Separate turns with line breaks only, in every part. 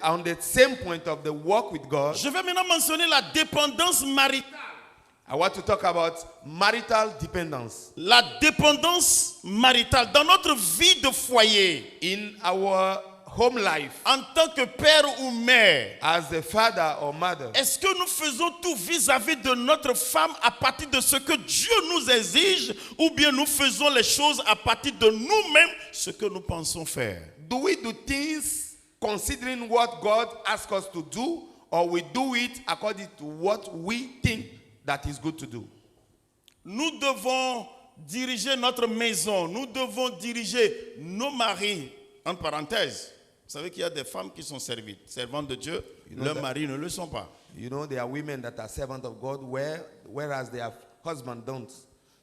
on the same point of the walk with God,
je vais maintenant mentionner la dépendance maritale.
I want to talk about marital dependence.
La dépendance maritale dans notre vie de foyer.
In our home life,
En tant que père ou mère,
as a father or mother,
est-ce que nous faisons tout vis-à-vis de notre femme à partir de ce que Dieu nous exige, ou bien nous faisons les choses à partir de nous-mêmes, ce que nous pensons faire?
do we do things considering what God asks us to do, or we do it according to what we think that is good to do?
Nous devons diriger notre maison, nous devons diriger nos maris, entre parenthèses. Vous savez qu'il y a des femmes qui sont servantes de Dieu, leurs maris ne le sont pas.
You know, there are women that are servants of God, whereas their husbands don't.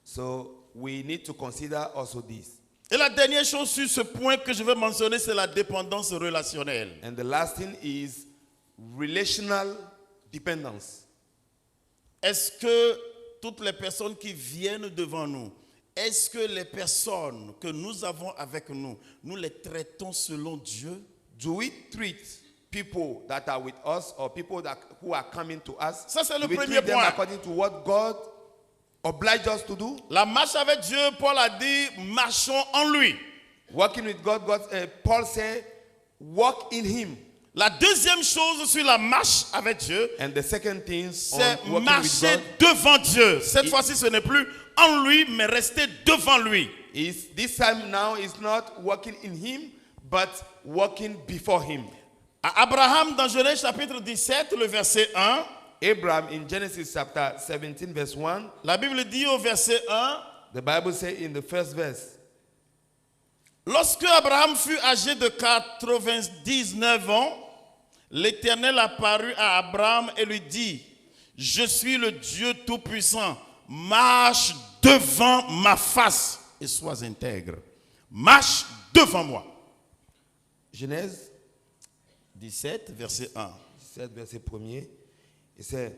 So we need to consider also this.
Et la dernière chose sur ce point que je vais mentionner, c'est la dépendance relationnelle.
And the last thing is relational dependence.
Est-ce que toutes les personnes qui viennent devant nous, est-ce que les personnes que nous avons avec nous, nous les traitons selon Dieu?
Do we treat people that are with us or people who are coming to us?
Ça, c'est le
do we
premier
treat them
point.
according to what God obliges us to do?
La marche avec Dieu, Paul a dit, marchons en lui.
Working with God, Paul said, walk in Him.
La deuxième chose sur la marche avec Dieu,
And the second thing
c'est
on working with
marcher
God
devant Dieu. Cette fois-ci, ce n'est plus en lui, mais rester devant lui.
is this time now is not walking in Him, but walking before Him.
À Abraham, dans Genèse chapitre 17, le verset 1,
Abraham in Genesis chapter 17 verse 1,
la Bible dit au verset 1,
the Bible says in the first verse,
lorsque Abraham fut âgé de 99 ans, l'Éternel apparut à Abraham et lui dit, je suis le Dieu Tout-Puissant, marche devant ma face et sois intègre. Marche devant moi.
Genèse
17, verset 1.
17 verset 1er, it said,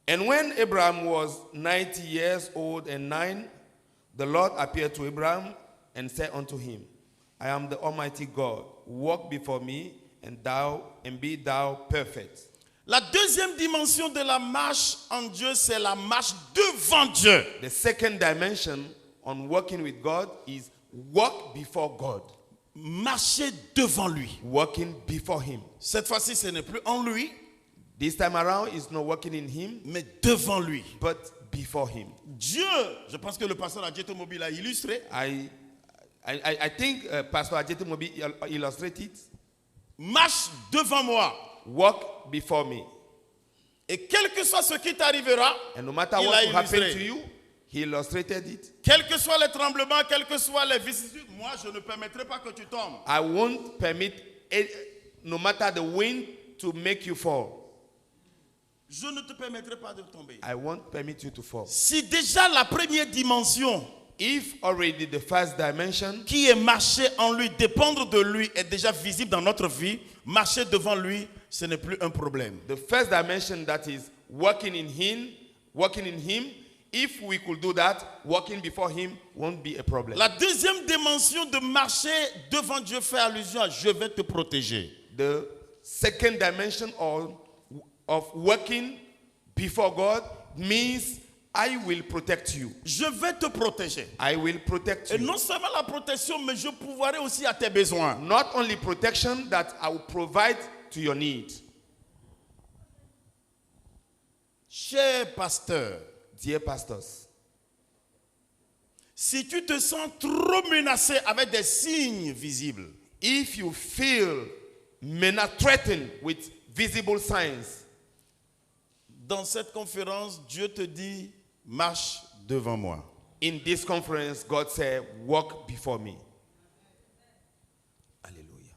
and when Abraham was 90 years old and 9, the Lord appeared to Abraham and said unto him, I am the Almighty God, walk before me and be thou perfect.
La deuxième dimension de la marche en Dieu, c'est la marche devant Dieu.
The second dimension on working with God is walk before God.
Marcher devant lui.
Walking before Him.
Cette fois-ci, ce n'est plus en lui,
This time around, it's not working in Him,
mais devant lui.
but before Him.
Dieu, je pense que le pasteur Adjeto Mobile a illustré,
I think Pastor Ajete Mobi illustrated,
marche devant moi.
walk before me.
Et quel que soit ce qui t'arrivera,
And no matter
il
what
a
will happen
illustré.
to you, He illustrated it.
Quels que soient les tremblements, quelles que soient les vicissitudes, moi je ne permettrai pas que tu tombes.
I won't permit, no matter the wind, to make you fall.
Je ne te permettrai pas de tomber.
I won't permit you to fall.
Si déjà la première dimension
If already the first dimension,
qui est marcher en lui, dépendre de lui, est déjà visible dans notre vie, marcher devant lui, ce n'est plus un problème.
the first dimension that is walking in Him, if we could do that, walking before Him won't be a problem.
La deuxième dimension de marcher devant Dieu fait allusion à je vais te protéger.
The second dimension of working before God means I will protect you.
Je vais te protéger.
I will protect
Et
you.
non seulement la protection, mais je pourvoirai aussi à tes besoins.
Not only protection, that I will provide to your need.
Cher pasteur,
Dear pastors,
si tu te sens trop menacé avec des signes visibles,
if you feel threatened with visible signs,
dans cette conférence, Dieu te dit, marche devant moi.
in this conference, God said, walk before me. Hallelujah.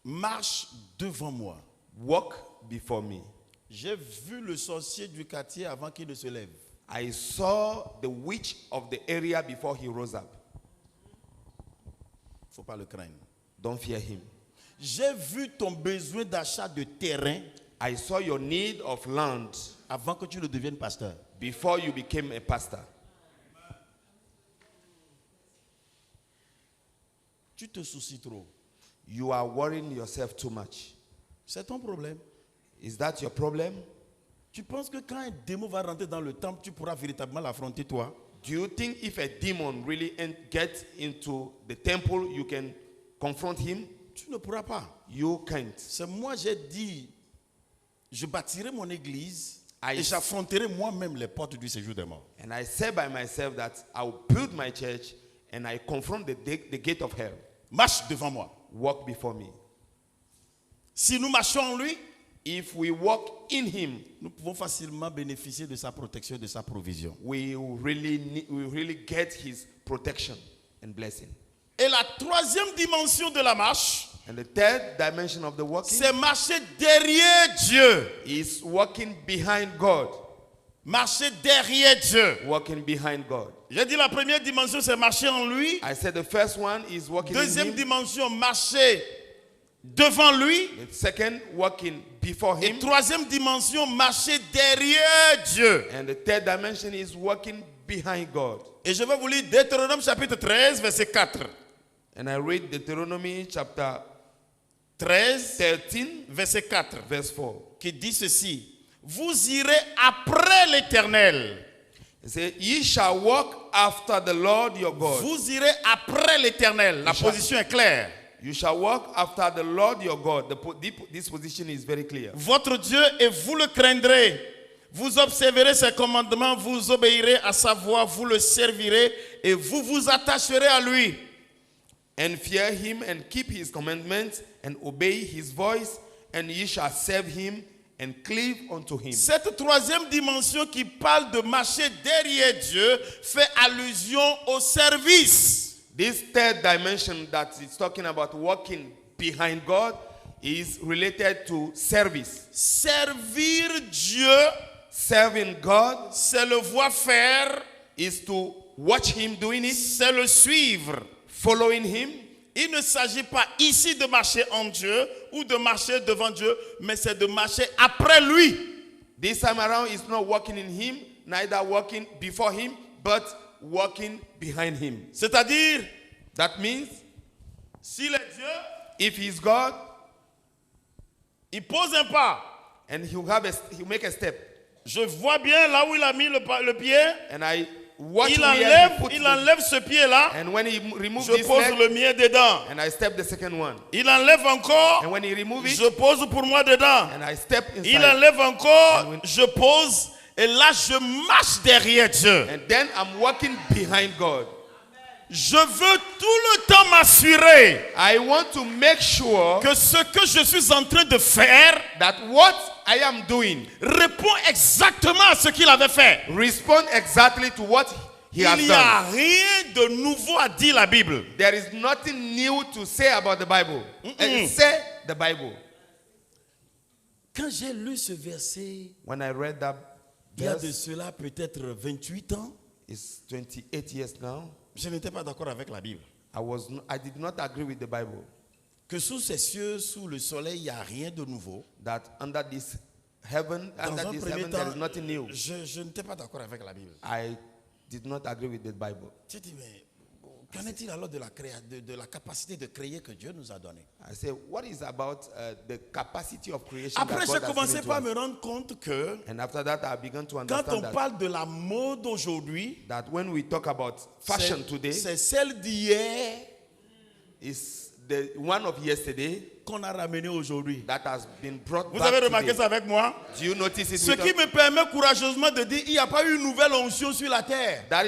Marche devant moi.
Walk before me.
J'ai vu le sorcier du quartier avant qu'il ne se lève.
I saw the witch of the area before he rose up.
Il ne faut pas le craindre.
Don't fear him.
J'ai vu ton besoin d'achat de terrain
I saw your need of land
avant que tu ne deviennes pasteur.
before you became a pastor.
Tu te soucies trop.
You are worrying yourself too much.
C'est ton problème.
Is that your problem?
Tu penses que quand un démon va rentrer dans le temple, tu pourras véritablement l'affronter toi?
Do you think if a demon really gets into the temple, you can confront him?
Tu ne pourras pas.
You can't.
C'est moi, j'ai dit, je bâtirai mon église
I-
et j'affronterai moi-même les portes du séjour des morts.
And I say by myself that I will build my church and I confront the gate of hell.
Marche devant moi.
Walk before me.
Si nous marchons en lui,
If we walk in him,
nous pouvons facilement bénéficier de sa protection et de sa provision.
we will really get his protection and blessing.
Et la troisième dimension de la marche,
And the third dimension of the walking
c'est marcher derrière Dieu.
is walking behind God.
Marcher derrière Dieu.
Walking behind God.
J'ai dit la première dimension, c'est marcher en lui.
I said the first one is walking
Deuxième
in him.
dimension, marcher devant lui.
The second, walking before
Et
him.
troisième dimension, marcher derrière Dieu.
And the third dimension is walking behind God.
Et je vais vous lire Deutéronome chapitre 13, verset 4.
And I read Deuteronomy chapter
13,
13,
verset 4,
verse 4.
qui dit ceci. Vous irez après l'Éternel.
It says, ye shall walk after the Lord your God.
Vous irez après l'Éternel. La position est claire.
You shall walk after the Lord your God. This position is very clear.
Votre Dieu, et vous le craindrez. Vous observerez ses commandements, vous obéirez à sa voix, vous le servirez et vous vous attacherez à lui.
And fear him and keep his commandments and obey his voice, and ye shall serve him and cleave unto him.
Cette troisième dimension qui parle de marcher derrière Dieu fait allusion au service.
This third dimension that is talking about walking behind God is related to service.
Servir Dieu,
Serving God
c'est le voir faire,
is to watch him doing it,
c'est le suivre.
following him.
Il ne s'agit pas ici de marcher en Dieu ou de marcher devant Dieu, mais c'est de marcher après lui.
This time around, it's not walking in him, neither walking before him, but walking behind him.
C'est-à-dire,
That means
s'il est Dieu,
if he's God
il pose un pas.
and he'll make a step,
Je vois bien là où il a mis le pied.
and I watch
Il
where he put
enlève ce pied-là.
and when he removes
Je
this
pose
leg,
le mien dedans.
and I step the second one,
Il enlève encore.
and when he removes it,
Je pose pour moi dedans.
and I step
Il
inside,
enlève encore.
And when-
Je pose. Et là, je marche derrière Dieu.
and then I'm walking behind God.
Je veux tout le temps m'assurer
I want to make sure
que ce que je suis en train de faire
that what I am doing
répond exactement à ce qu'il avait fait.
respond exactly to what he has
Il n'y a
done.
rien de nouveau à dire la Bible.
There is nothing new to say about the Bible. Say the Bible.
Quand j'ai lu ce verset,
When I read that
il y a de
verse,
cela peut-être 28 ans,
it's 28 years now.
je n'étais pas d'accord avec la Bible.
I did not agree with the Bible
Que sous ces cieux, sous le soleil, il n'y a rien de nouveau.
that under this heaven,
Dans un premier
there
temps,
is nothing new.
je n'étais pas d'accord avec la Bible.
I did not agree with the Bible.
Tu dis, mais qu'en est-il alors de la capacité de créer que Dieu nous a donnée?
I say, what is about the capacity of creation
Après,
that
j'ai
God has
commencé
given to
par
us?
me rendre compte que
And after that, I began to
quand
understand
on parle de la mode aujourd'hui,
that when we talk about fashion today,
c'est celle d'hier
is the one of yesterday
qu'on a ramenée aujourd'hui.
that has been brought
Vous
back
avez remarqué
today.
ça avec moi?
Do you notice it?
Ce
with
qui
us?
me permet courageusement de dire il n'y a pas eu une nouvelle onction sur la terre.
That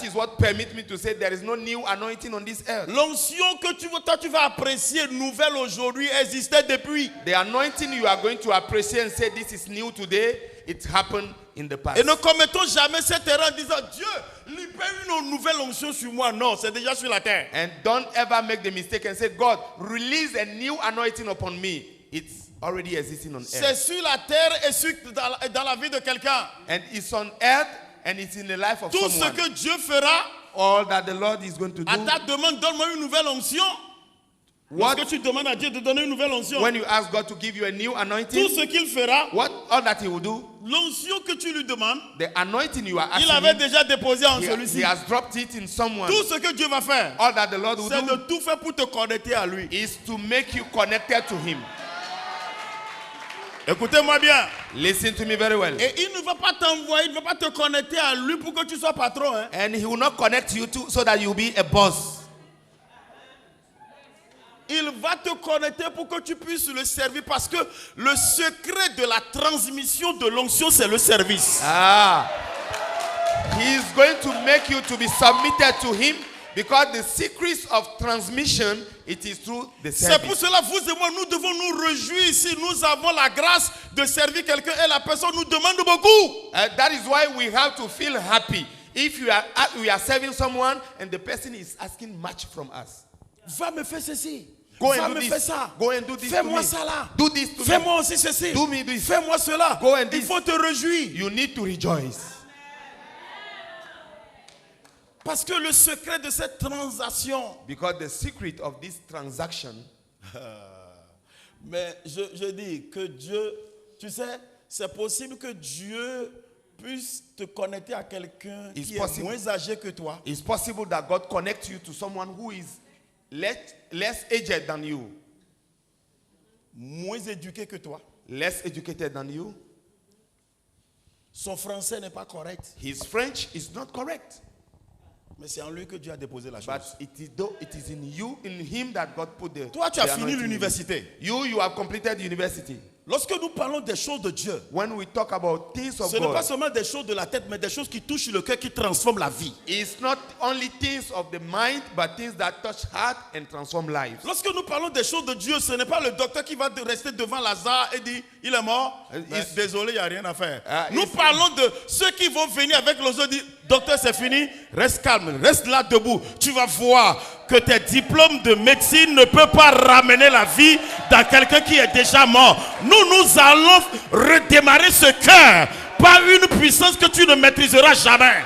is what permits me to say there is no new anointing on this earth.
L'onction que toi tu vas apprécier nouvelle aujourd'hui existait depuis.
The anointing you are going to appreciate and say this is new today, it happened in the past.
Et ne commettons jamais cette erreur en disant Dieu, il n'y a pas eu une nouvelle onction sur moi. Non, c'est déjà sur la terre.
And don't ever make the mistake and say, God, release a new anointing upon me. It's already existing on
C'est
earth.
sur la terre et dans la vie de quelqu'un.
And it's on earth and it's in the life of
Tout ce
someone.
que Dieu fera,
All that the Lord is going to
à
do.
ta demande, donne-moi une nouvelle onction.
What?
Lorsque tu demandes à Dieu de donner une nouvelle onction,
When you ask God to give you a new
tout
anointing,
ce qu'il fera,
all that He will do,
l'onction que tu lui demandes,
the anointing you are
il
asking
avait
Him,
déjà déposé en
he
celui-ci.
has dropped it in someone.
Tout ce que Dieu va faire,
All that the Lord will
c'est de
do
tout faire pour te connecter à lui.
is to make you connected to Him.
Écoutez-moi bien.
Listen to me very well.
Et il ne va pas t'envoyer, il ne va pas te connecter à lui pour que tu sois patron. Hein.
And He will not connect you to so that you'll be a boss.
Il va te connecter pour que tu puisses le servir parce que le secret de la transmission de l'onction, c'est le service.
He is going to make you to be submitted to Him because the secrets of transmission, it is through the
C'est pour
service.
cela, vous et moi, nous devons nous réjouir si nous avons la grâce de servir quelqu'un et la personne nous demande beaucoup.
That is why we have to feel happy if we are serving someone and the person is asking much from us.
Va me faire ceci.
Go
Va
and do
me
this.
faire ça.
Go and do this to
Fais-moi
me.
ça là.
Do this to me.
Fais-moi aussi ceci.
Do me this.
Fais-moi cela.
Go and
Il
this.
faut te réjouir.
You need to rejoice.
Parce que le secret de cette transaction.
Because the secret of this transaction.
Mais je dis que Dieu, tu sais, c'est possible que Dieu puisse te connecter à quelqu'un qui est moins âgé que toi.
It's possible that God connects you to someone who is less aged than you.
Moins éduqué que toi.
Less educated than you.
Son français n'est pas correct.
His French is not correct.
Mais c'est en lui que Dieu a déposé la chose.
But it is in him that God put the.
Toi, tu as fini l'université.
You have completed university.
Lorsque nous parlons des choses de Dieu,
when we talk about things of
ce n'est pas
God,
seulement des choses de la tête, mais des choses qui touchent le cœur, qui transforment la vie.
it's not only things of the mind, but things that touch heart and transform lives.
Lorsque nous parlons des choses de Dieu, ce n'est pas le docteur qui va rester devant Lazare et dire il est mort. Désolé, il n'y a rien à faire. Nous parlons de ceux qui vont venir avec les autres dire docteur, c'est fini, reste calme, reste là debout. Tu vas voir que tes diplômes de médecine ne peuvent pas ramener la vie dans quelqu'un qui est déjà mort. Nous allons redémarrer ce cœur par une puissance que tu ne maîtriseras jamais.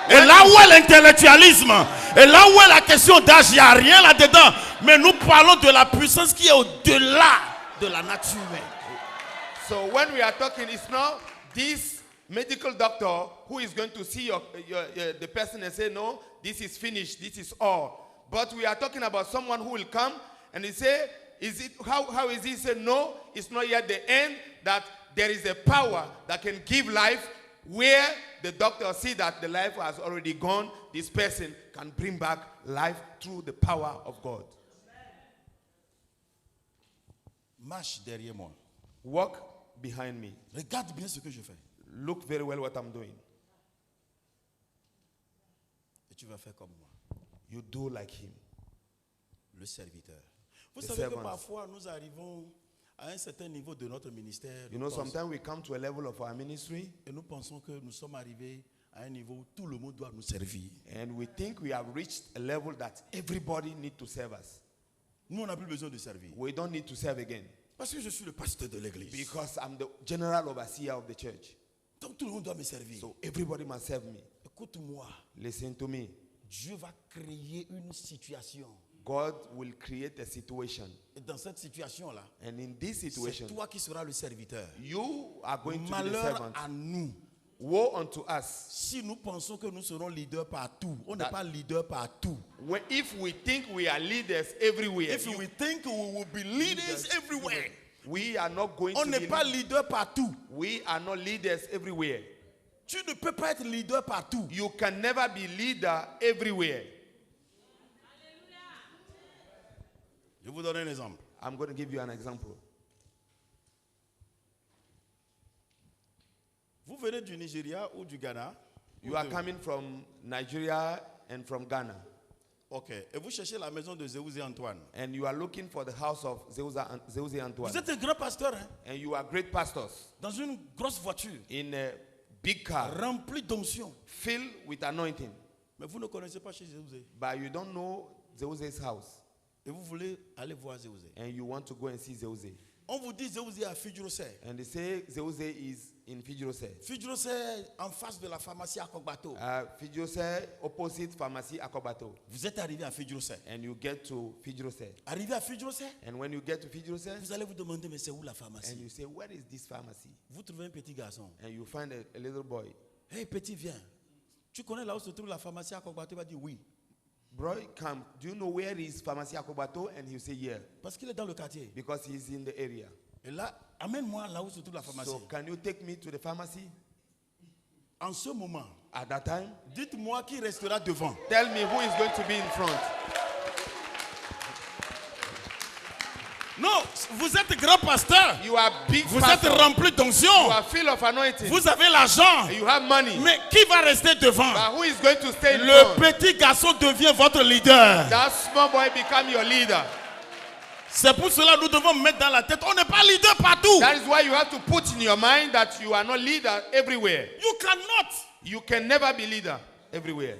Et là où est l'intellectualisme, et là où est la question d'âge, il n'y a rien là-dedans. Mais nous parlons de la puissance qui est au-delà de la nature humaine.
So when we are talking, it's not this medical doctor who is going to see the person and say, no, this is finished, this is all. But we are talking about someone who will come and he say, how is he? He say, no, it's not yet the end, that there is a power that can give life where the doctor see that the life has already gone. This person can bring back life through the power of God.
Marche derrière moi.
Walk behind me.
Regarde bien ce que je fais.
Look very well what I'm doing.
Et tu vas faire comme moi.
You do like him.
Le serviteur. Vous
The
savez
servant.
que parfois nous arrivons à un certain niveau de notre ministère.
You know, sometimes we come to a level of our ministry
Et nous pensons que nous sommes arrivés à un niveau où tout le monde doit nous servir.
and we think we have reached a level that everybody needs to serve us.
Nous, on n'a plus besoin de servir.
We don't need to serve again
Parce que je suis le pasteur de l'église.
because I'm the general overseer of the church.
Donc tout le monde doit me servir.
So everybody must serve me.
Écoute-moi.
Listen to me.
Dieu va créer une situation.
God will create a situation.
Et dans cette situation-là,
And in this
c'est
situation,
toi qui seras le serviteur.
you are going to be the
Malheur
servant.
à nous.
Woe unto us.
Si nous pensons que nous serons leaders partout, on n'est pas leader partout.
If we think we are leaders everywhere,
If we think we will be leaders everywhere,
we are not going
on
to
n'est
be
pas leader partout.
We are not leaders everywhere.
Tu ne peux pas être leader partout.
You can never be leader everywhere.
Je vous donne un exemple.
I'm going to give you an example.
Vous venez du Nigeria ou du Ghana?
You are coming from Nigeria and from Ghana.
Ok. Et vous cherchez la maison de Zéouzé Antoine.
And you are looking for the house of Zeuze Antoine.
Vous êtes un grand pasteur, hein?
And you are great pastors
Dans une grosse voiture
in a big car
remplie d'onction.
filled with anointing.
Mais vous ne connaissez pas chez Zéouzé.
But you don't know Zeuze's house.
Et vous voulez aller voir Zéouzé.
And you want to go and see Zeuze.
On vous dit Zéouzé à Fidjurosé.
And they say Zeuze is in Fidjose.
Fidjose en face de la pharmacie Akogbato.
Fidjose opposite pharmacy Akobato.
Vous êtes arrivé à Fidjose.
And you get to Fidjose.
Arrivé à Fidjose,
And when you get to Fidjose,
vous allez vous demander, mais c'est où la
and
pharmacie?
you say, where is this pharmacy?
Vous trouvez un petit garçon.
And you find a little boy.
Hey, petit, viens. Tu connais là où se trouve la pharmacie Akogbato? Il va dire oui.
Bro, come. Do you know where is pharmacy Akobato? And he'll say, yeah.
Parce qu'il est dans le quartier.
Because he's in the area.
Et là, amène-moi là où se trouve la pharmacie.
So can you take me to the pharmacy?
En ce moment,
At that time,
dites-moi qui restera devant.
tell me who is going to be in front.
Non, vous êtes grand pasteur.
You are big
Vous
pastor.
êtes rempli
You
d'onction.
are full of anointing.
Vous avez l'argent.
You have money.
Mais qui va rester devant?
But who is going to stay in
Le
front?
petit garçon devient votre leader.
That small boy become your leader.
C'est pour cela que nous devons mettre dans la tête, on n'est pas leader partout.
That is why you have to put in your mind that you are not leader everywhere.
You cannot.
You can never be leader everywhere.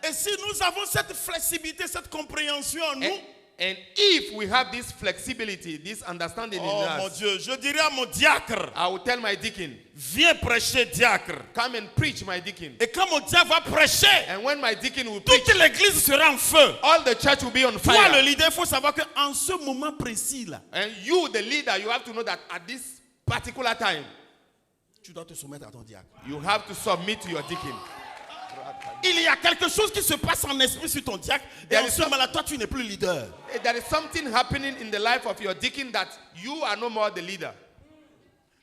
Et si nous avons cette flexibilité, cette compréhension en nous,
And if we have this flexibility, this understanding
oh
in
mon
us,
Dieu, je dirais à mon diacre,
I will tell my deacon,
viens prêcher diacre.
come and preach, my deacon.
Et quand mon diacre va prêcher,
And when my deacon will preach,
toute l'église sera en feu.
all the church will be on
Toi, le
fire.
leader, il faut savoir qu'en ce moment précis là,
And you, the leader, you have to know that at this particular time,
tu dois te soumettre à ton diacre.
you have to submit to your deacon.
Il y a quelque chose qui se passe en esprit sur ton diacre. Et
There
en
is
ce moment-là, toi, tu n'es plus leader.
There is something happening in the life of your deacon that you are no more the leader.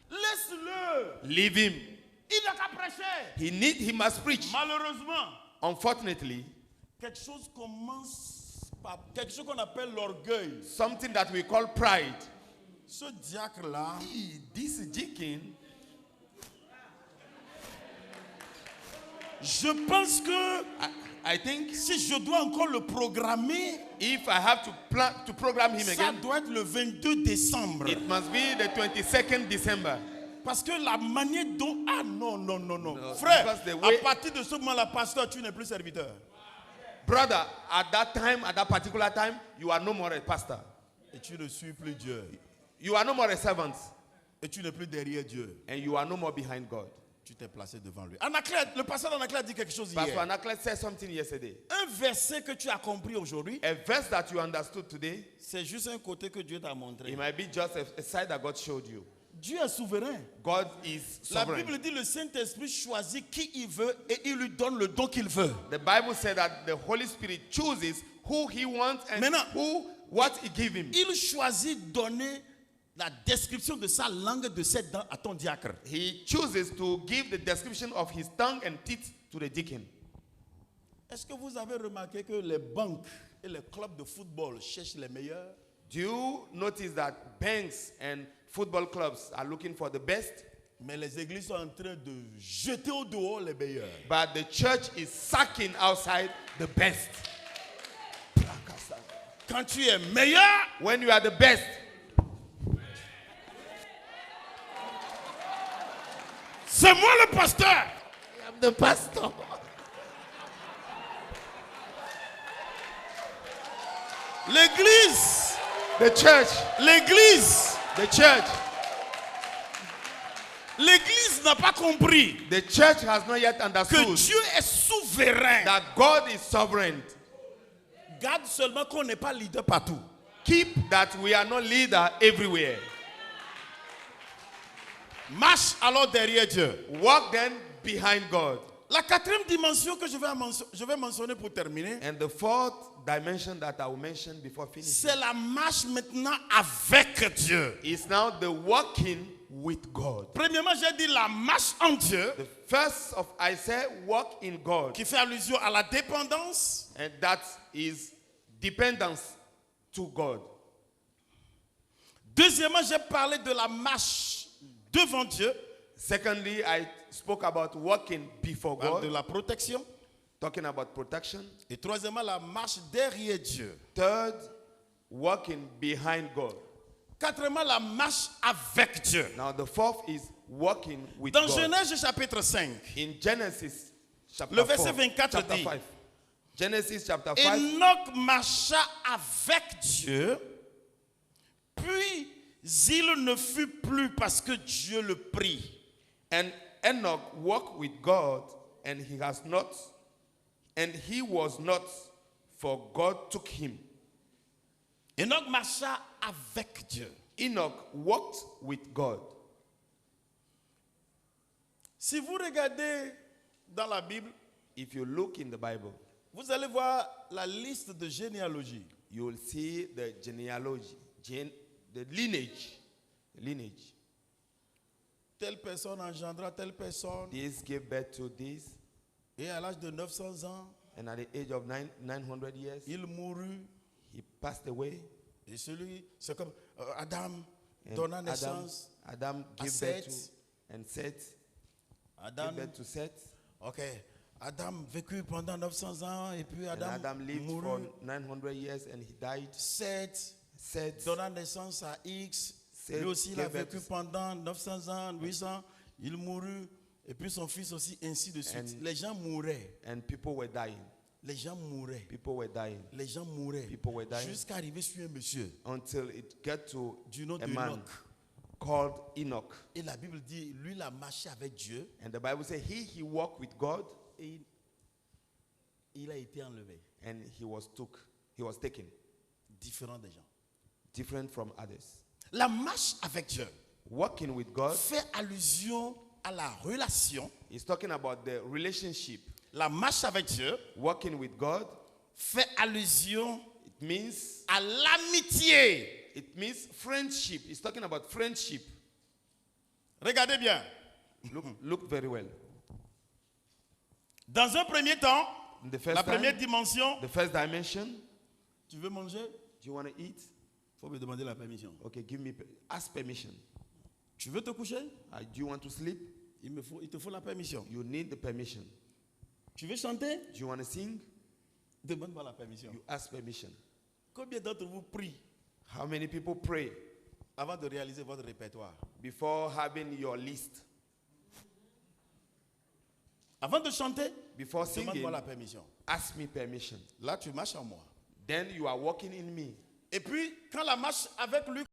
Laisse-le.
Leave him.
Il n'a qu'à prêcher.
He must preach.
Malheureusement,
Unfortunately,
quelque chose commence par quelque chose qu'on appelle l'orgueil.
something that we call pride.
Ce diacre-là,
This deacon,
je pense que
I think
si je dois encore le programmer,
if I have to program him
ça
again,
doit être le 22 décembre.
it must be the 22nd December.
Parce que la manière dont... Ah non.
No,
Frère,
because the way-
à partir de ce moment-là, pasteur, tu n'es plus serviteur.
Brother, at that particular time, you are no more a pastor.
Et tu ne suis plus Dieu.
You are no more a servant.
Et tu n'es plus derrière Dieu.
And you are no more behind God.
Tu t'es placé devant lui. Anaclet, le pasteur Anaclet a dit quelque chose
Pastor
hier.
Anaklet said something yesterday.
Un verset que tu as compris aujourd'hui,
A verse that you understood today,
c'est juste un côté que Dieu t'a montré.
it might be just a side that God showed you.
Dieu est souverain.
God is
La
sovereign.
Bible dit le Saint-Esprit choisit qui il veut et il lui donne le don qu'il veut.
The Bible said that the Holy Spirit chooses who he wants and
Maintenant,
what he gives him.
Il choisit donner la description de sa langue de ses dents à ton diacre.
He chooses to give the description of his tongue and teeth to the deacon.
Est-ce que vous avez remarqué que les banques et les clubs de football cherchent les meilleurs?
Do you notice that banks and football clubs are looking for the best,
Mais les églises sont en train de jeter au dehors les meilleurs.
but the church is sucking outside the best?
Quand tu es meilleur,
When you are the best,
c'est moi le pasteur.
I'm the pastor.
L'église,
The church,
l'église,
the church,
l'église n'a pas compris
the church has not yet
que
understood
Dieu est souverain.
that God is sovereign.
Garde seulement qu'on n'est pas leader partout.
Keep that we are not leader everywhere.
Marche alors derrière Dieu.
Walk then behind God.
La quatrième dimension que je vais mentionner pour terminer,
And the fourth dimension that I will mention before finishing
c'est la marche maintenant avec Dieu.
is now the walking with God.
Premièrement, j'ai dit la marche en Dieu,
The first of I say walk in God,
qui fait allusion à la dépendance.
and that is dependence to God.
Deuxièmement, j'ai parlé de la marche devant Dieu,
Secondly, I spoke about walking before
de
God,
la protection.
talking about protection.
Et troisièmement, la marche derrière Dieu.
Third, walking behind God.
Quatrièmement, la marche avec Dieu.
Now the fourth is walking with
Dans
God.
Genèse chapitre 5,
In Genesis chapter
Le verset
4,
24
chapter
dit,
5. Genesis chapter 5.
Enoch marcha avec Dieu, puis il ne fut plus parce que Dieu le prit.
And Enoch walked with God, and he was not, for God took him.
Enoch marcha avec Dieu.
Enoch walked with God.
Si vous regardez dans la Bible,
If you look in the Bible,
vous allez voir la liste de généalogie.
you will see the genealogy, the lineage.
Telle personne engendra telle personne.
This gave birth to this,
Et à l'âge de 900 ans,
and at the age of 900 years,
il mourut.
he passed away.
Et celui, c'est comme Adam
And
donna naissance.
Adam
à
gave birth to,
Seth.
and Seth
Adam,
gave birth to Seth.
ok. Adam vécut pendant 900 ans et puis
And Adam lived for
mourut.
900 years and he died.
Seth
Seth
donna naissance à X.
Seth
Lui aussi, il a
gave birth
vécu
to-
pendant 900 ans, 800. Il mourut. Et puis son fils aussi, ainsi de suite.
And-
Les gens mouraient.
and people were dying.
Les gens mouraient.
People were dying
Les gens mouraient.
People were dying.
Jusqu'à arriver sur un monsieur
until it got to
du nom
a
de
man
Enoch.
called Enoch.
Et la Bible dit, lui, il a marché avec Dieu
And the Bible says he walked with God
et il a été enlevé.
and he was taken,
Différent des gens.
different from others.
La marche avec Dieu
Walking with God
fait allusion à la relation.
is talking about the relationship.
La marche avec Dieu
Walking with God,
fait allusion
it means
à l'amitié.
friendship. It's talking about friendship.
Regardez bien.
Look very well.
Dans un premier temps,
In the first
la première
time,
dimension,
the first dimension,
tu veux manger?
do you want to eat?
Il faut me demander la permission.
Okay, ask permission.
Tu veux te coucher?
Do you want to sleep?
Il te faut la permission.
You need the permission.
Tu veux chanter?
Do you want to sing?
Demande-moi la permission.
You ask permission.
Combien d'entre vous prient
How many people pray
avant de réaliser votre répertoire?
before having your list?
Avant de chanter,
Before singing,
demande-moi la permission.
ask me permission.
Là, tu marches en moi.
Then you are walking in me.
Et puis, quand la marche avec lui